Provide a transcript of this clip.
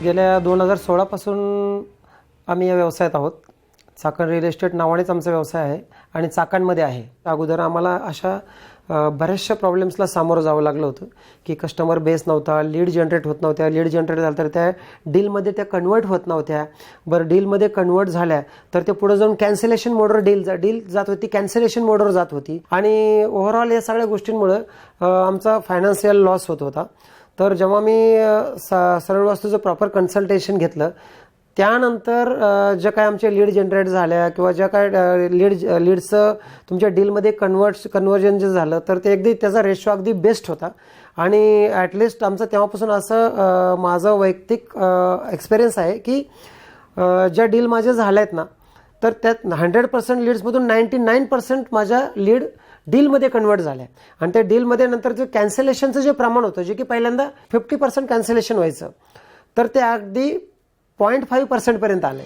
गेल्या 2016 पासून आम्ही या व्यवसायात आहोत. चाकण रिअल इस्टेट नावानेच आमचा व्यवसाय आहे आणि चाकणमध्ये आहे. अगोदर आम्हाला अशा बऱ्याचशा प्रॉब्लेम्सला सामोरं जावं लागलं होतं की कस्टमर बेस नव्हता, लीड जनरेट होत नव्हत्या, लीड जनरेट झालं तर त्या डीलमध्ये त्या कन्वर्ट होत नव्हत्या. बरं, डीलमध्ये कन्वर्ट झाल्या तर ते पुढे जाऊन कॅन्सलेशन मोडवर डील जात होती, कॅन्सलेशन मोडवर जात होती आणि ओव्हरऑल या सगळ्या गोष्टींमुळे आमचा फायनान्शियल लॉस होत होता. तर जेव्हा मी सरळ वास्तूचं प्रॉपर कन्सल्टेशन घेतलं त्यानंतर ज्या काय आमच्या लीड जनरेट झाल्या किंवा ज्या काय लीडचं तुमच्या डीलमध्ये कन्वर्जन जे झालं तर ते अगदी त्याचा रेशो अगदी बेस्ट होता. आणि ॲटलिस्ट आमचं तेव्हापासून असं माझं वैयक्तिक एक्सपिरियन्स आहे की ज्या डील माझ्या झाल्या आहेत ना तर त्यात 100% लीड्समधून 99% माझ्या लीड डीलमध्ये कन्वर्ट झाल्या. आणि त्या डीलमध्ये नंतर जे कॅन्सलेशनचं जे प्रमाण होतं जे की पहिल्यांदा 50% कॅन्सलेशन व्हायचं तर ते अगदी 0.5% पर्यंत आले.